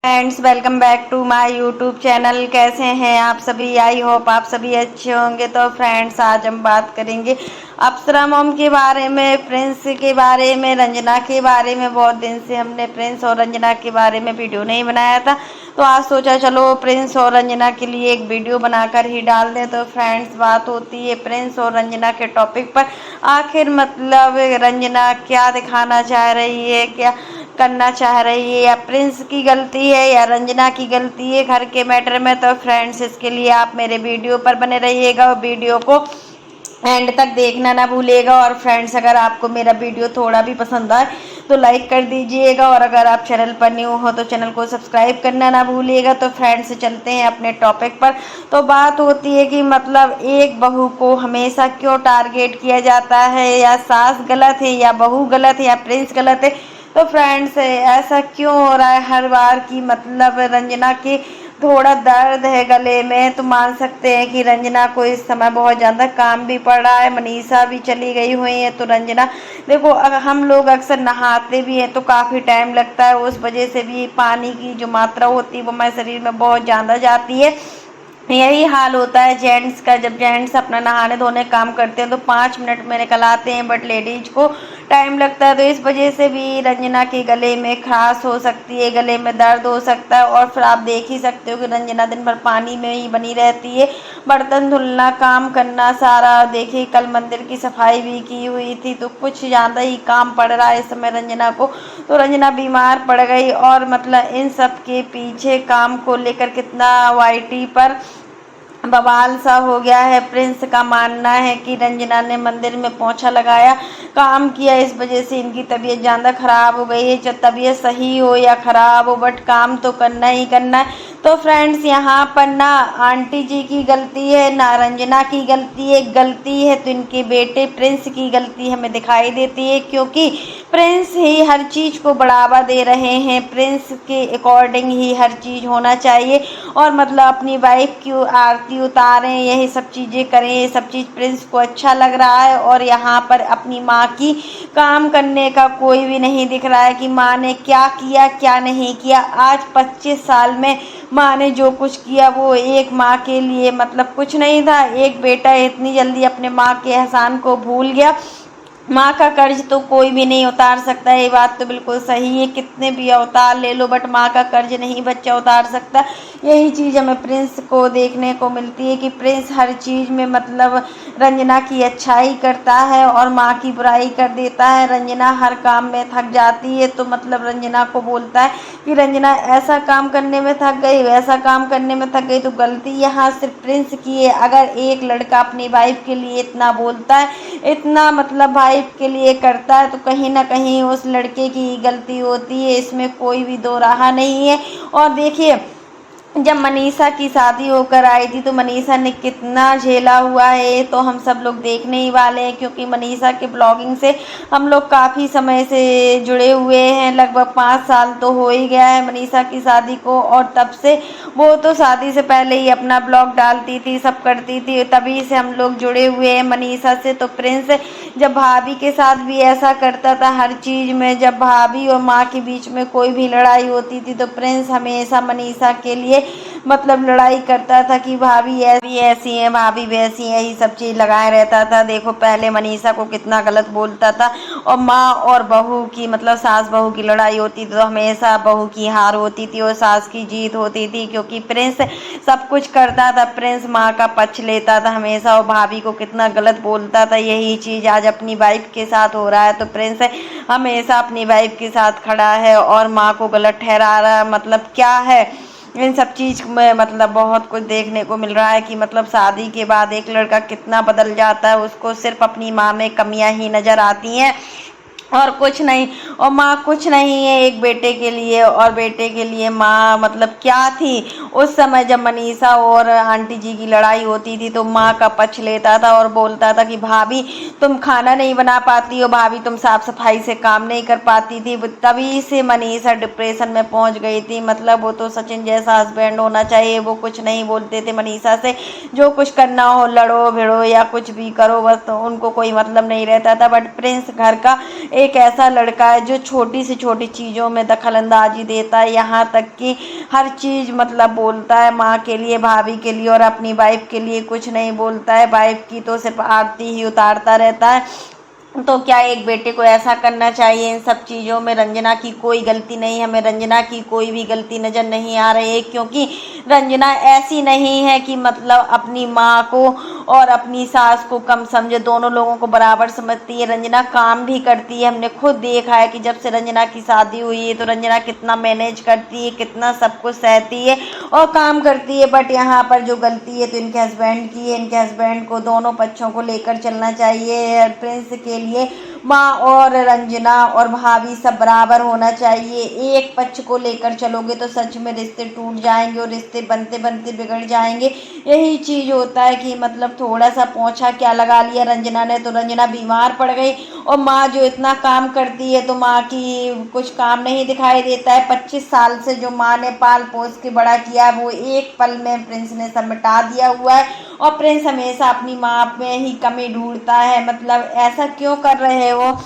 Friends, welcome back to my YouTube channel. कैसे हैं आप सभी? आई होप आप सभी अच्छे होंगे। तो फ्रेंड्स, आज हम बात करेंगे अप्सरा मॉम के बारे में, प्रिंस के बारे में, रंजना के बारे में। बहुत दिन से हमने प्रिंस और रंजना के बारे में वीडियो नहीं बनाया था, तो आज सोचा चलो प्रिंस और रंजना के लिए एक वीडियो बनाकर ही डाल दें। तो फ्रेंड्स, बात होती है प्रिंस और रंजना के टॉपिक पर। आखिर मतलब रंजना क्या दिखाना चाह रही है, क्या करना चाह रही है, या प्रिंस की गलती है या रंजना की गलती है घर के मैटर में। तो फ्रेंड्स, इसके लिए आप मेरे वीडियो पर बने रहिएगा और वीडियो को एंड तक देखना ना भूलिएगा। और फ्रेंड्स, अगर आपको मेरा वीडियो थोड़ा भी पसंद आए तो लाइक कर दीजिएगा, और अगर आप चैनल पर न्यू हो तो चैनल को सब्सक्राइब करना ना भूलिएगा। तो फ्रेंड्स, चलते हैं अपने टॉपिक पर। तो बात होती है कि मतलब एक बहू को हमेशा क्यों टारगेट किया जाता है, या सास गलत है, या बहू गलत है, या प्रिंस गलत है। तो फ्रेंड्स, ऐसा क्यों हो रहा है हर बार की मतलब रंजना के थोड़ा दर्द है गले में, तो मान सकते हैं कि रंजना को इस समय बहुत ज़्यादा काम भी पड़ रहा है। मनीषा भी चली गई हुई है, तो रंजना देखो, अगर हम लोग अक्सर नहाते भी हैं तो काफ़ी टाइम लगता है, उस वजह से भी पानी की जो मात्रा होती है वो हमारे शरीर में बहुत ज़्यादा जाती है। यही हाल होता है जेंट्स का। जब जेंट्स अपना नहाने धोने काम करते हैं तो 5 मिनट में निकल आते हैं, बट लेडीज को टाइम लगता है। तो इस वजह से भी रंजना के गले में खराश हो सकती है, गले में दर्द हो सकता है। और फिर आप देख ही सकते हो कि रंजना दिन भर पानी में ही बनी रहती है, बर्तन धुलना, काम करना सारा। देखिए, कल मंदिर की सफाई भी की हुई थी, तो कुछ ज़्यादा ही काम पड़ रहा है इस समय रंजना को। तो रंजना बीमार पड़ गई, और मतलब इन सब के पीछे काम को लेकर कितना वाईटी पर बवाल सा हो गया है। प्रिंस का मानना है कि रंजना ने मंदिर में पोंछा लगाया, काम किया, इस वजह से इनकी तबीयत ज़्यादा ख़राब हो गई है। चाहे तबीयत सही हो या ख़राब हो, बट काम तो करना ही करना है। तो फ्रेंड्स, यहाँ पर ना आंटी जी की गलती है ना रंजना की गलती है। गलती है तो इनके बेटे प्रिंस की गलती हमें दिखाई देती है, क्योंकि प्रिंस ही हर चीज़ को बढ़ावा दे रहे हैं। प्रिंस के अकॉर्डिंग ही हर चीज़ होना चाहिए, और मतलब अपनी वाइफ की आरती उतारें, यही सब चीज़ें करें। ये सब चीज़ प्रिंस को अच्छा लग रहा है, और यहाँ पर अपनी माँ की काम करने का कोई भी नहीं दिख रहा है कि माँ ने क्या किया क्या नहीं किया। आज 25 साल में माँ ने जो कुछ किया वो एक माँ के लिए मतलब कुछ नहीं था। एक बेटा इतनी जल्दी अपने माँ के एहसान को भूल गया। माँ का कर्ज तो कोई भी नहीं उतार सकता, ये बात तो बिल्कुल सही है। कितने भी अवतार ले लो, बट माँ का कर्ज नहीं बच्चा उतार सकता। यही चीज़ हमें प्रिंस को देखने को मिलती है कि प्रिंस हर चीज़ में मतलब रंजना की अच्छाई करता है और माँ की बुराई कर देता है। रंजना हर काम में थक जाती है, तो मतलब रंजना को बोलता है कि रंजना ऐसा काम करने में थक गई, वैसा काम करने में थक गई। तो गलती यहाँ सिर्फ प्रिंस की है। अगर एक लड़का अपनी वाइफ के लिए इतना बोलता है, इतना मतलब वाइफ के लिए करता है, तो कहीं ना कहीं उस लड़के की गलती होती है, इसमें कोई भी दो राह नहीं है। और देखिए, जब मनीषा की शादी होकर आई थी तो मनीषा ने कितना झेला हुआ है, तो हम सब लोग देखने ही वाले हैं, क्योंकि मनीषा के ब्लॉगिंग से हम लोग काफ़ी समय से जुड़े हुए हैं। लगभग 5 साल तो हो ही गया है मनीषा की शादी को, और तब से वो तो शादी से पहले ही अपना ब्लॉग डालती थी, सब करती थी, तभी से हम लोग जुड़े हुए हैं मनीषा से। तो प्रिंस जब भाभी के साथ भी ऐसा करता था हर चीज़ में, जब भाभी और माँ के बीच में कोई भी लड़ाई होती थी तो प्रिंस हमेशा मनीषा के लिए मतलब लड़ाई करता था कि भाभी ऐसी है, भाभी वैसी है, यही सब चीज़ लगाए रहता था। देखो, पहले मनीषा को कितना गलत बोलता था। और माँ और बहू की मतलब सास बहू की लड़ाई होती थी तो हमेशा बहू की हार होती थी और सास की जीत होती थी, क्योंकि प्रिंस सब कुछ करता था। प्रिंस माँ का पक्ष लेता था हमेशा, और भाभी को कितना गलत बोलता था। यही चीज़ आज अपनी वाइफ के साथ हो रहा है। तो प्रिंस हमेशा अपनी वाइफ के साथ खड़ा है और माँ को गलत ठहरा रहा है। मतलब क्या है, इन सब चीज़ में मतलब बहुत कुछ देखने को मिल रहा है कि मतलब शादी के बाद एक लड़का कितना बदल जाता है। उसको सिर्फ अपनी माँ में कमियां ही नज़र आती हैं और कुछ नहीं। और माँ कुछ नहीं है एक बेटे के लिए, और बेटे के लिए माँ मतलब क्या थी। उस समय जब मनीषा और आंटी जी की लड़ाई होती थी तो माँ का पक्ष लेता था और बोलता था कि भाभी तुम खाना नहीं बना पाती हो, भाभी तुम साफ सफाई से काम नहीं कर पाती थी। तभी से मनीषा डिप्रेशन में पहुंच गई थी। मतलब वो तो सचिन जैसा हस्बैंड होना चाहिए, वो कुछ नहीं बोलते थे मनीषा से। जो कुछ करना हो लड़ो भिड़ो या कुछ भी करो, बस तो उनको कोई मतलब नहीं रहता था। बट प्रिंस घर का एक ऐसा लड़का है जो छोटी से छोटी चीज़ों में दखलंदाजी देता है, यहाँ तक कि हर चीज़ मतलब बोलता है माँ के लिए, भाभी के लिए, और अपनी वाइफ के लिए कुछ नहीं बोलता है। वाइफ की तो सिर्फ आरती ही उतारता रहता है। तो क्या एक बेटे को ऐसा करना चाहिए? इन सब चीज़ों में रंजना की कोई गलती नहीं, हमें रंजना की कोई भी गलती नज़र नहीं आ रही है, क्योंकि रंजना ऐसी नहीं है कि मतलब अपनी माँ को और अपनी सास को कम समझे, दोनों लोगों को बराबर समझती है। रंजना काम भी करती है, हमने खुद देखा है कि जब से रंजना की शादी हुई है तो रंजना कितना मैनेज करती है, कितना सब कुछ सहती है और काम करती है। बट यहाँ पर जो गलती है तो इनके हस्बैंड की है। इनके हस्बैंड को दोनों पक्षों को लेकर चलना चाहिए। प्रिंस के लिए माँ और रंजना और भाभी सब बराबर होना चाहिए। एक पक्ष को लेकर चलोगे तो सच में रिश्ते टूट जाएंगे और रिश्ते बनते बनते बिगड़ जाएंगे। यही चीज़ होता है कि मतलब थोड़ा सा पोंछा क्या लगा लिया रंजना ने तो रंजना बीमार पड़ गई, और माँ जो इतना काम करती है तो माँ की कुछ काम नहीं दिखाई देता है। 25 साल से जो माँ ने पाल पोस के बड़ा किया वो एक पल में प्रिंस ने सब मिटा दिया हुआ है, और प्रिंस हमेशा अपनी माँ में ही कमी ढूंढता है। मतलब ऐसा क्यों कर रहे हो?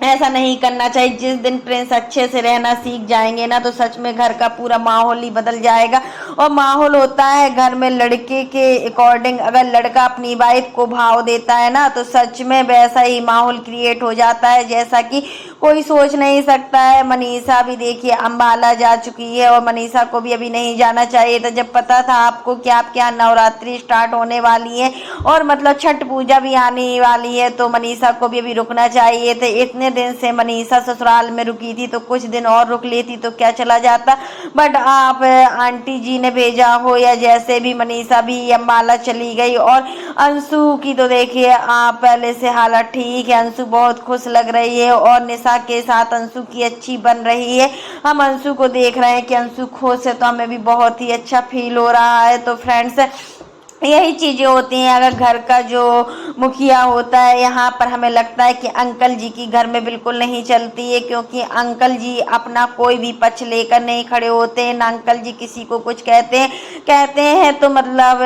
ऐसा नहीं करना चाहिए। जिस दिन प्रिंस अच्छे से रहना सीख जाएंगे ना तो सच में घर का पूरा माहौल ही बदल जाएगा। और माहौल होता है घर में लड़के के अकॉर्डिंग, अगर लड़का अपनी वाइफ को भाव देता है ना तो सच में वैसा ही माहौल क्रिएट हो जाता है जैसा कि कोई सोच नहीं सकता है। मनीषा भी देखिए अम्बाला जा चुकी है, और मनीषा को भी अभी नहीं जाना चाहिए था। जब पता था आपको कि आपके यहाँ नवरात्रि स्टार्ट होने वाली है और मतलब छठ पूजा भी आने वाली है तो मनीषा को भी अभी रुकना चाहिए थे। इतने दिन से मनीषा ससुराल में रुकी थी तो कुछ दिन और रुक लेती तो क्या चला जाता। बट आप आंटी जी ने भेजा हो या जैसे भी मनीषा भी अम्बाला चली गई। और अंशु की तो देखिए आप पहले से हालत ठीक है, अंशु बहुत खुश लग रही है और निशा के साथ अंशु की अच्छी बन रही है। हम अंशु को देख रहे हैं कि अंशु खुश है तो हमें भी बहुत ही अच्छा फील हो रहा है। तो फ्रेंड्स यही चीज़ें होती हैं। अगर घर का जो मुखिया होता है यहाँ पर हमें लगता है कि अंकल जी की घर में बिल्कुल नहीं चलती है, क्योंकि अंकल जी अपना कोई भी पक्ष लेकर नहीं खड़े होते हैं ना अंकल जी किसी को कुछ कहते हैं तो मतलब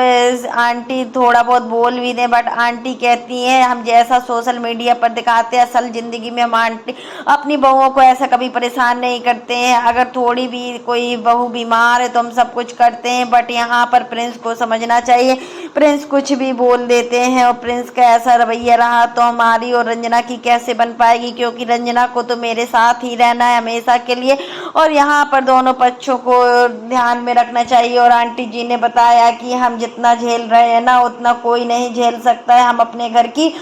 आंटी थोड़ा बहुत बोल भी दें, बट आंटी कहती हैं हम जैसा सोशल मीडिया पर दिखाते हैं असल ज़िंदगी में हम आंटी अपनी बहुओं को ऐसा कभी परेशान नहीं करते हैं। अगर थोड़ी भी कोई बहू बीमार है तो हम सब कुछ करते हैं, बट यहाँ पर प्रिंस को समझना चाहिए। प्रिंस कुछ भी बोल देते हैं और प्रिंस का ऐसा रवैया रहा तो हमारी और रंजना की कैसे बन पाएगी, क्योंकि रंजना को तो मेरे साथ ही रहना है हमेशा के लिए। और यहाँ पर दोनों पक्षों को ध्यान में रखना चाहिए। और आंटी जी ने बताया कि हम जितना झेल रहे हैं ना उतना कोई नहीं झेल सकता है। हम अपने घर की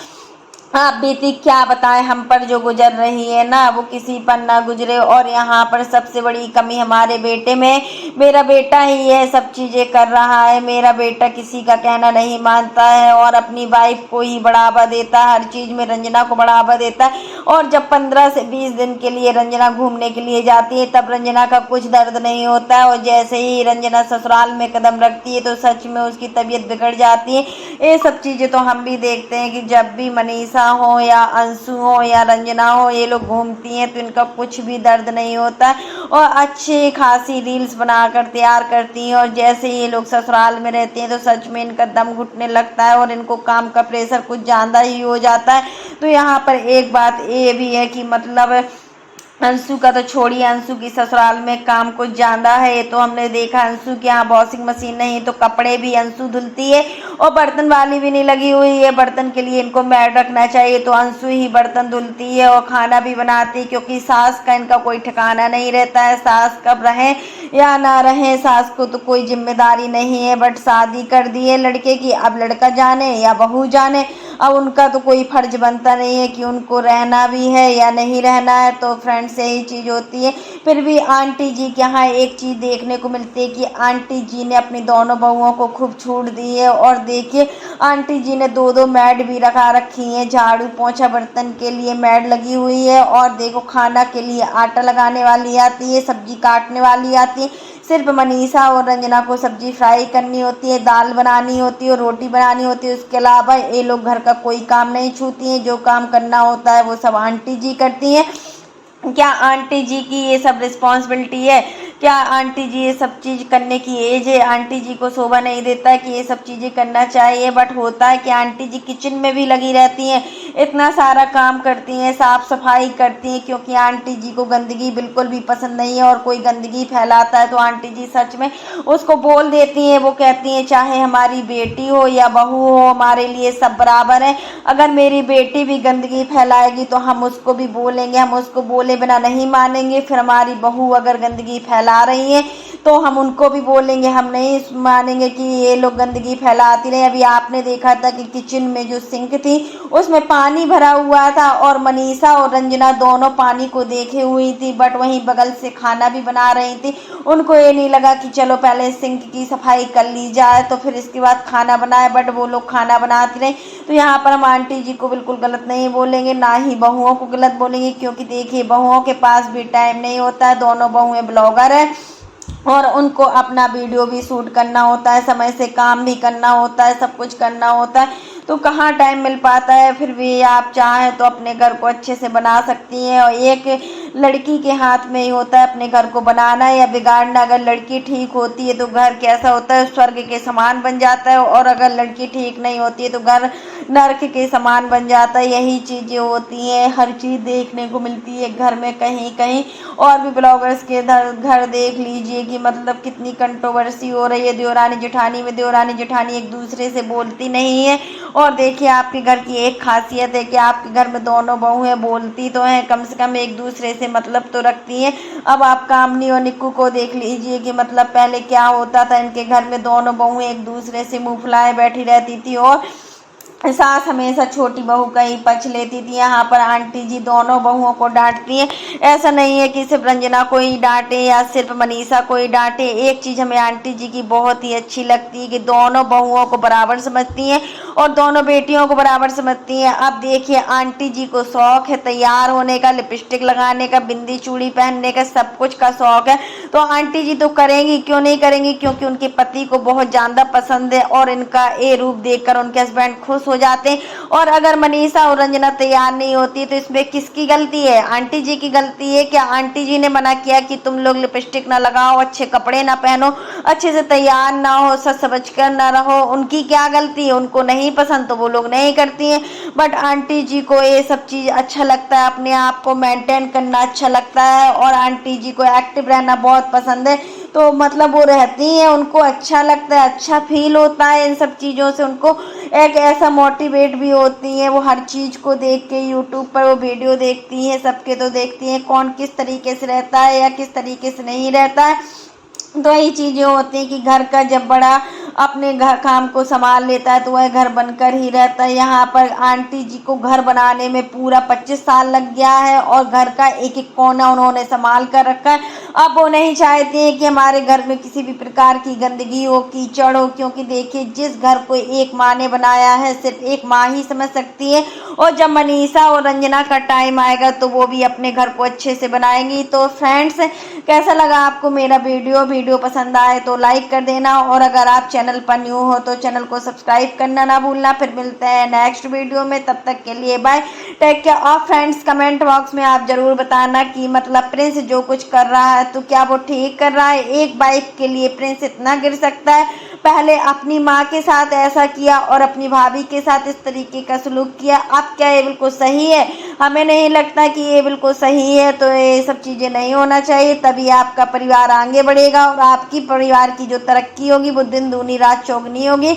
आप बीती क्या बताएं, हम पर जो गुजर रही है ना वो किसी पर ना गुजरे। और यहाँ पर सबसे बड़ी कमी हमारे बेटे में, मेरा बेटा ही है सब चीज़ें कर रहा है। मेरा बेटा किसी का कहना नहीं मानता है और अपनी वाइफ को ही बढ़ावा देता है, हर चीज़ में रंजना को बढ़ावा देता है। और जब 15 से 20 दिन के लिए रंजना घूमने के लिए जाती है तब रंजना का कुछ दर्द नहीं होता है, और जैसे ही रंजना ससुराल में कदम रखती है तो सच में उसकी तबीयत बिगड़ जाती है। ये सब चीज़ें तो हम भी देखते हैं कि जब भी मनीषा हो या अंशु हो या रंजना हो ये लोग घूमती हैं तो इनका कुछ भी दर्द नहीं होता और अच्छी खासी रील्स बनाकर तैयार करती हैं। और जैसे ये लोग ससुराल में रहते हैं तो सच में इनका दम घुटने लगता है और इनको काम का प्रेशर कुछ ज़्यादा ही हो जाता है। तो यहाँ पर एक बात ये भी है कि मतलब अंशु का तो छोड़िए, अंशु की ससुराल में काम कुछ ज़्यादा है। तो हमने देखा अंशु के यहाँ वॉशिंग मशीन नहीं तो कपड़े भी अंशु धुलती है और बर्तन वाली भी नहीं लगी हुई है। बर्तन के लिए इनको मैड रखना चाहिए तो अंशु ही बर्तन धुलती है और खाना भी बनाती है, क्योंकि सास का इनका कोई ठिकाना नहीं रहता है। सास कब रहे या ना रहे सास को तो कोई जिम्मेदारी नहीं है, बट शादी कर दी है लड़के की, अब लड़का जाने या बहू जाने, अब उनका तो कोई फर्ज बनता नहीं है कि उनको रहना भी है या नहीं रहना है। तो फ्रेंड्स यही चीज़ होती है। फिर भी आंटी जी के यहाँ एक चीज़ देखने को मिलती है कि आंटी जी ने अपनी दोनों बहुओं को खूब छूट दी है। और देखिए आंटी जी ने 2-2 मैड भी रखा रखी हैं, झाड़ू पोंछा बर्तन के लिए मैड लगी हुई है, और देखो खाना के लिए आटा लगाने वाली आती है, सब्जी काटने वाली आती है। सिर्फ मनीषा और रंजना को सब्जी फ्राई करनी होती है, दाल बनानी होती है और रोटी बनानी होती है। उसके अलावा ये लोग घर का कोई काम नहीं छूती हैं। जो काम करना होता है वो सब आंटी जी करती हैं। क्या आंटी जी की ये सब रिस्पॉन्सिबिलिटी है? क्या आंटी जी ये सब चीज़ करने की एज है? आंटी जी को शोभा नहीं देता कि ये सब चीज़ें करना चाहिए, बट होता है कि आंटी जी किचन में भी लगी रहती हैं, इतना सारा काम करती हैं, साफ सफाई करती हैं, क्योंकि आंटी जी को गंदगी बिल्कुल भी पसंद नहीं है। और कोई गंदगी फैलाता है तो आंटी जी सच में उसको बोल देती हैं। वो कहती हैं चाहे हमारी बेटी हो या बहू हो, हमारे लिए सब बराबर है। अगर मेरी बेटी भी गंदगी फैलाएगी तो हम उसको भी बोलेंगे, हम उसको बोले बिना नहीं मानेंगे। फिर हमारी बहू अगर गंदगी फैला रही है तो हम उनको भी बोलेंगे, हम नहीं मानेंगे कि ये लोग गंदगी फैलाती रहे। अभी आपने देखा था कि किचन में जो सिंक थी उसमें पानी भरा हुआ था और मनीषा और रंजना दोनों पानी को देखे हुई थी, बट वहीं बगल से खाना भी बना रही थी। उनको ये नहीं लगा कि चलो पहले सिंक की सफाई कर ली जाए तो फिर इसके बाद खाना बनाए, बट वो लोग खाना बनाती रही। तो यहाँ पर हम आंटी जी को बिल्कुल गलत नहीं बोलेंगे, ना ही बहुओं को गलत बोलेंगे, क्योंकि देखिए बहुओं के पास भी टाइम नहीं होता है। दोनों बहुएं ब्लॉगर है और उनको अपना वीडियो भी शूट करना होता है, समय से काम भी करना होता है, सब कुछ करना होता है, तो कहाँ टाइम मिल पाता है। फिर भी आप चाहें तो अपने घर को अच्छे से बना सकती हैं, और एक लड़की के हाथ में ही होता है अपने घर को बनाना या बिगाड़ना। अगर लड़की ठीक होती है तो घर कैसा होता है, स्वर्ग के समान बन जाता है, और अगर लड़की ठीक नहीं होती है तो घर नर्क के समान बन जाता है। यही चीज़ें होती हैं, हर चीज़ देखने को मिलती है घर में कहीं कहीं। और भी ब्लॉगर्स के घर देख लीजिए कि मतलब कितनी कंट्रोवर्सी हो रही है देवरानी जेठानी में। देवरानी जेठानी एक दूसरे से बोलती नहीं है। और देखिए आपके घर की एक खासियत है कि आपके घर में दोनों बहुएं बोलती तो हैं, कम से कम एक दूसरे से मतलब तो रखती हैं। अब आप कामनी और निक्कू को देख लीजिए कि मतलब पहले क्या होता था, इनके घर में दोनों बहुएं एक दूसरे से मुंह फुलाए बैठी रहती थी और सास हमेशा छोटी बहू का ही पक्ष लेती थी। यहाँ पर आंटी जी दोनों बहुओं को डांटती हैं। ऐसा नहीं है कि सिर्फ रंजना को ही डांटे या सिर्फ मनीषा को ही डांटे। एक चीज़ हमें आंटी जी की बहुत ही अच्छी लगती है कि दोनों बहुओं को बराबर समझती हैं और दोनों बेटियों को बराबर समझती हैं। अब देखिए आंटी जी को शौक है तैयार होने का, लिपस्टिक लगाने का, बिंदी चूड़ी पहनने का, सब कुछ का शौक है, तो आंटी जी तो करेंगी, क्यों नहीं करेंगी, क्योंकि उनके पति को बहुत ज़्यादा पसंद है और इनका ये रूप देखकर उनके हस्बैंड खुश हो जाते हैं। और अगर मनीषा और रंजना तैयार नहीं होती तो इसमें किसकी गलती है? आंटी जी की गलती है। क्या आंटी जी ने मना किया कि तुम लोग लिपस्टिक ना लगाओ, अच्छे कपड़े ना पहनो, अच्छे से तैयार ना हो, सच समझ कर ना रहो? उनकी क्या गलती है? उनको नहीं पसंद तो वो लोग नहीं करती हैं, बट आंटी जी को ये सब चीज़ अच्छा लगता है, अपने आप को मेंटेन करना अच्छा लगता है और आंटी जी को एक्टिव रहना बहुत पसंद है। तो मतलब वो रहती हैं, उनको अच्छा लगता है, अच्छा फील होता है इन सब चीज़ों से, उनको एक ऐसा मोटिवेट भी होती हैं। वो हर चीज़ को देख के यूट्यूब पर वो वीडियो देखती हैं, सबके तो देखती हैं कौन किस तरीके से रहता है या किस तरीके से नहीं रहता है। तो यही चीज़ें होती हैं कि घर का जब बड़ा अपने घर काम को संभाल लेता है तो वह घर बनकर ही रहता है। यहाँ पर आंटी जी को घर बनाने में पूरा 25 साल लग गया है और घर का एक एक कोना उन्होंने संभाल कर रखा है। अब वो नहीं चाहते हैं कि हमारे घर में किसी भी प्रकार की गंदगी हो, कीचड़ हो, क्योंकि देखिए जिस घर को एक माँ ने बनाया है सिर्फ एक माँ ही समझ सकती है, और जब मनीषा और रंजना का टाइम आएगा तो वो भी अपने घर को अच्छे से बनाएंगी। तो फ्रेंड्स, कैसा लगा आपको मेरा वीडियो पसंद आए तो लाइक कर देना, और अगर आप चैनल पर न्यू हो तो चैनल को सब्सक्राइब करना ना भूलना। फिर मिलते हैं नेक्स्ट वीडियो में, तब तक के लिए बाय, टेक केयर। और फ्रेंड्स, कमेंट बॉक्स में आप जरूर बताना कि मतलब प्रिंस जो कुछ कर रहा है तो क्या वो ठीक कर रहा है? एक बाइक के लिए प्रिंस इतना गिर सकता है? पहले अपनी माँ के साथ ऐसा किया और अपनी भाभी के साथ इस तरीके का सलूक किया, अब क्या ये बिल्कुल सही है? हमें नहीं लगता कि ये बिल्कुल सही है। तो ये सब चीज़ें नहीं होना चाहिए, तभी आपका परिवार आगे बढ़ेगा और आपकी परिवार की जो तरक्की होगी वो दिन दूनी रात चौगनी होगी।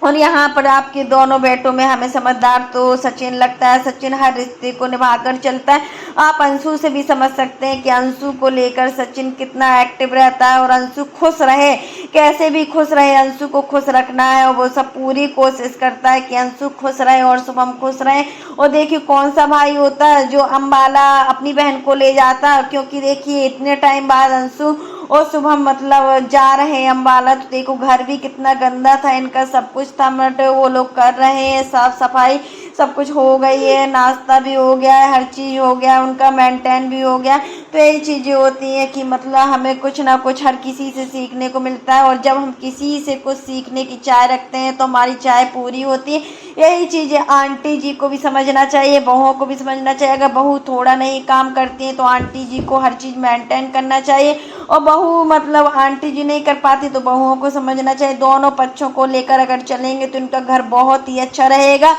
और यहाँ पर आपके दोनों बेटों में हमें समझदार तो सचिन लगता है। सचिन हर रिश्ते को निभाकर चलता है। आप अंशु से भी समझ सकते हैं कि अंशु को लेकर सचिन कितना एक्टिव रहता है और अंशु खुश रहे, कैसे भी खुश रहे, अंशु को खुश रखना है और वो सब पूरी कोशिश करता है कि अंशु खुश रहे और शुभम खुश रहे। और देखिए कौन सा भाई होता है जो अम्बाला अपनी बहन को ले जाता है, क्योंकि देखिए इतने टाइम बाद अंशु और शुभम मतलब जा रहे हैं अम्बाला, तो देखो घर भी कितना गंदा था इनका, सब कुछ था, बट वो लोग कर रहे हैं साफ सफाई। सब कुछ हो गई है, नाश्ता भी हो गया है, हर चीज़ हो गया है, उनका मेंटेन भी हो गया। तो यही चीज़ें होती हैं कि मतलब हमें कुछ ना कुछ हर किसी से सीखने को मिलता है, और जब हम किसी से कुछ सीखने की चाह रखते हैं तो हमारी चाह पूरी होती है। यही चीज़ें आंटी जी को भी समझना चाहिए, बहुओं को भी समझना चाहिए। अगर बहू थोड़ा नहीं काम करती हैं तो आंटी जी को हर चीज़ मेंटेन करना चाहिए, और बहू मतलब आंटी जी नहीं कर पाती तो बहुओं को समझना चाहिए। दोनों पक्षों को लेकर अगर चलेंगे तो उनका घर बहुत ही अच्छा रहेगा।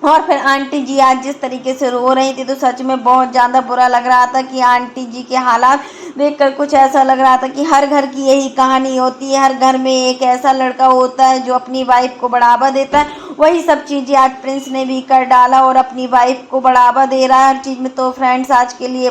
और फिर आंटी जी आज जिस तरीके से रो रही थी तो सच में बहुत ज़्यादा बुरा लग रहा था कि आंटी जी के हालात देखकर कुछ ऐसा लग रहा था कि हर घर की यही कहानी होती है। हर घर में एक ऐसा लड़का होता है जो अपनी वाइफ को बढ़ावा देता है। वही सब चीज़ें आज प्रिंस ने भी कर डाला और अपनी वाइफ को बढ़ावा दे रहा है हर चीज़ में। तो फ्रेंड्स आज के लिए